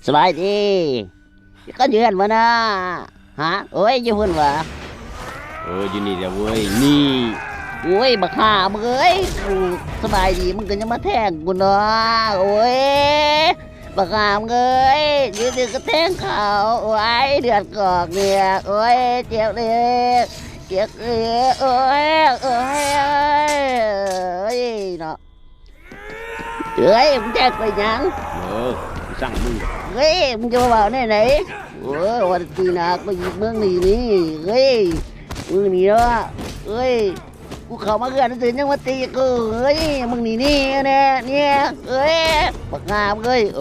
สบายดีก็เยือนมานะฮะโอ้ยอยู่พุ่นวะอยู่นี่เดี๋ยวเว้ยนี่โอ้ยบักห่ามึงเอ้ยกูสบายดีมึงก็ยังมาแทงกูเนาะโอ้ยบักห่ามึงเอ้ยยืนก็แทงเขาโอ้ยเดือดกอกเนี่ยโอ้ยเจ็บเลยเจ็บเลยโอ้ยโอ้ยโอ้ยเนาะเฮ้ยมึงแทงไปยังสั่งมึงเฮ้ยมึงจะมาบอกไหนโอ้ยวันตีนักมาหยิบเมืองนี่นี่เฮ้ยมึงนี่เนาะเฮ้ยกูเข้ามาเกินตื่นยังมาตีกูเฮ้ยมึงนี่เนี่ยเฮ้ยบักงามเฮ้ยโ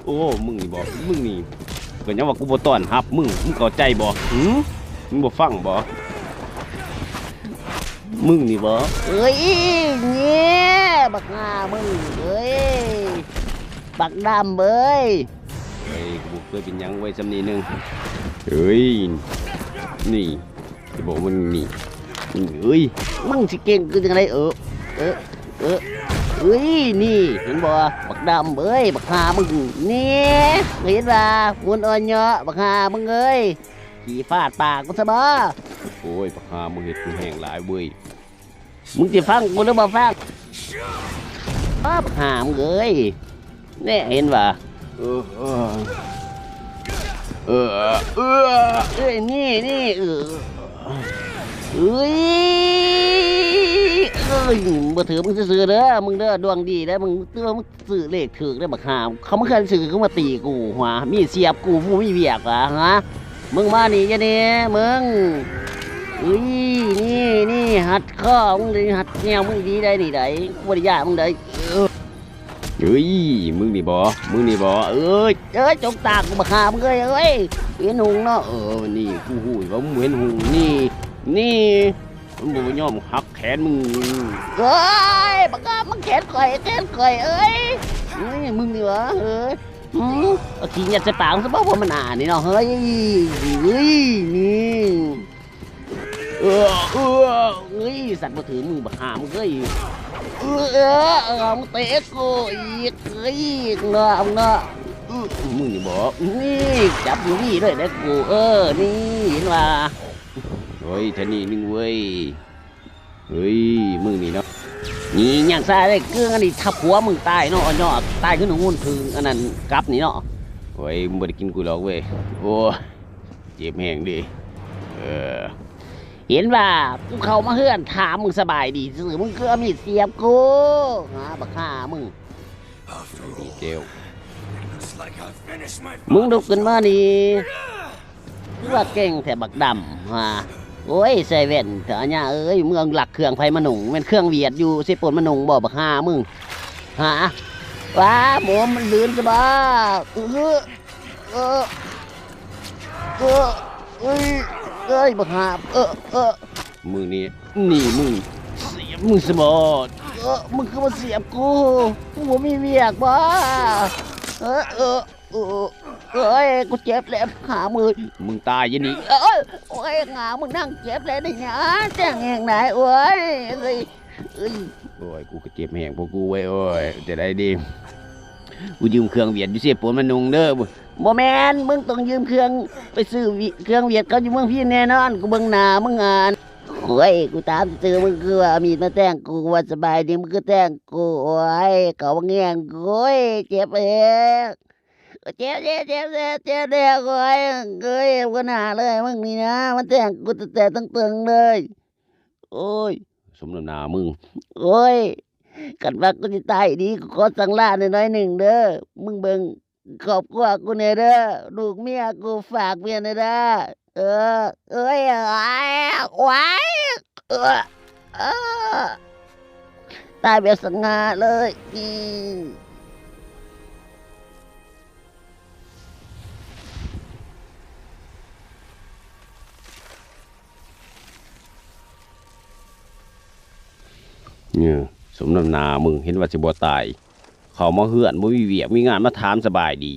อ้มึงนี่บอกมึงนี่ก็ยังว่ากูบ่ต้อนรับมึงเข้าใจบ่มึงบ่ฟังบ่มึงนี่บ่เฮ้ยเนี่ยบักงามมึงเฮ้ยบักดำเบ้ยกูเคยเป็นยังไว้สำนีนึงเฮ้ยนี่จะบอกมึงนี่เฮ้ยมึงสิเก่งคือจังไรเฮ้ยนี่เห็นบ่บักดำเบ้ยบักหามึงนี่เห็นป่ะมุนอ่อนเนาะบักหามึงเอ้ยขี่ฟาดปากกูซะบ่โอ้ยบักหามึงเห็ดกูแห้งหลายเว้ยมึงจะฟังกูหรือบ่ฟังบักหามึงเอ้ยนี่เห็นป่ะนี่เอ้ยบ่ถือมึงซื้อเด้อมึงเด้อดวงดีเด้อมึงมึงซื้อเลขถือได้บักหามเขาไม่เคยซื้อเขามาตีกูหัวมีเสียบกูผู้มีเบียกอ่ะฮะมึงมานี่จะเนี่ยมึงนี่หัดข้อมึงเลยหัดแนวมึงดีได้นี่ได้กูบริยามึงได้เฮ้ยมึงนี่บ่จงตากูบักหามมึงเลยเห็นหุงเนาะนี่กูหูว่ามึงเห็นหุงนี่มึงบ่ยอมหักแขนมึงบักหามมึงแขนข่อยนี่มึงนี่วะขี้เกียจจะปากซะบ่เพราะมันอ่านนี่เนาะเฮ้ยนี่สัตว์มาถือมือบักหามมึงมึงเตะกูอีกเนาะมึงนี่บอกนี่จับอยู่นี่ด้วยนะกูนี่เห็นว่าเฮ้ยท่านี่นึงเว้ยเฮ้ยมึงนี่เนาะนี่อย่างซาได้เกลืออันนี้ทับหัวมึงตายเนาะเนาะตายขึ้นหนุ่มถึงอันนั้นกลับนี่เนาะเฮ้ยมึงไม่ได้กินกูหรอกเว้ยโอ้เจ็บแห้งดิเห็นว่ากูเข้ามาเฮือนถามมึงสบายดีสื่อมึงก็มีเสียบกูบักฆ่ามึงดีเจลมึงลุกขึ้นมานี่ว่าเก่งแต่บักดำโอ้ยใส่แว่นเถอะเนี่ยเมืองหลักเครื่องไฟมะนุงเป็นเครื่องเวียดอยู่เสปนมะนุงบ่บักฆ่ามึงว้าหมูมันลื่นซะบ้าบักหามึงนี่มึงเสียบมึงสมอดมึงคือมาเสียบกูมีเวียกบ้ากูเจ็บแล้วขามือมึงตายยันนี่โอ้ยขามึงนั่งเจ็บแล้วนี่นะแจ้งแห่งไหนโอ้ยกูก็เจ็บแห่งพวกกูไว้โอ้ยจะได้ดีกูยืมเครื่องเวียดอยู่เสียปนมันนุงเด้อบ่แมนมึงต้องยืมเครื่องไปซื้อเครื่องเวียดเขาอยู่เมืองพี่แน่นอนกูเบิ่งหน้ามึงโอ้ยกูตามซื้อมึงคือว่ามีดมาแทงกูว่าสบายดีมึงก็แทงกูโอ้ยเขาบังแง่งโอ้ยเจ็บเองเจ็บโอ้ยกูหน้าเลยมึงนี่นะมันแทงกูแต่ตึงเลยโอ้ยสมน้ำหน้ามึงโอ้ยกันว่ากูจะตายดีกูขอสั่งลาหน่อยหนึ่งเด้อมึงเบิ่งขอบกูกูเนี่ยเด้อลูกเมียกูฝากเมียเนี่ยเด้อตายแบบสง่าเลยเนี่ยสมน้ำหน้ามึงเห็นว่าสิบ่ตายเขามาเฮือนบ่มีเวียกมีงานมาถามสบายดี